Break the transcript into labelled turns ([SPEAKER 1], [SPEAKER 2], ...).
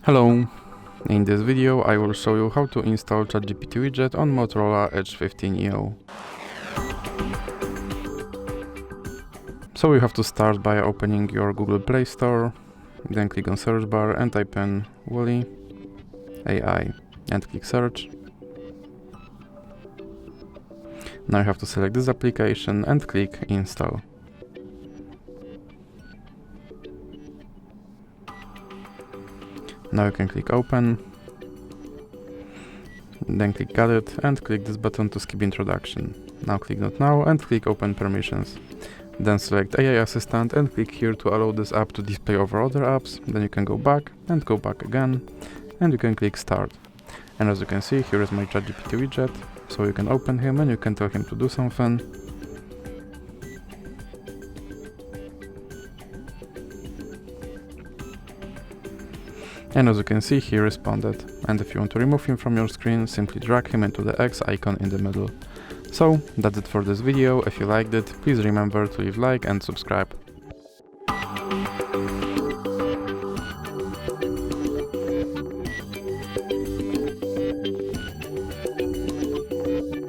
[SPEAKER 1] Hello! In this video I will show you how to install ChatGPT Widget on Motorola Edge 15 EO. So you have to start by opening your Google Play Store, then click on search bar and type in Wally AI and click search. Now you have to select this application and click install. Now you can click open, then click got it and click this button to skip introduction. Now click not now and click open permissions. Then select AI assistant and click here to allow this app to display over other apps. Then you can go back and go back again and you can click start. And as you can see, here is my ChatGPT widget, so you can open him and you can tell him to do something. And as you can see, he responded. And if you want to remove him from your screen, simply drag him into the X icon in the middle. So, that's it for this video. If you liked it, please remember to leave a like and subscribe.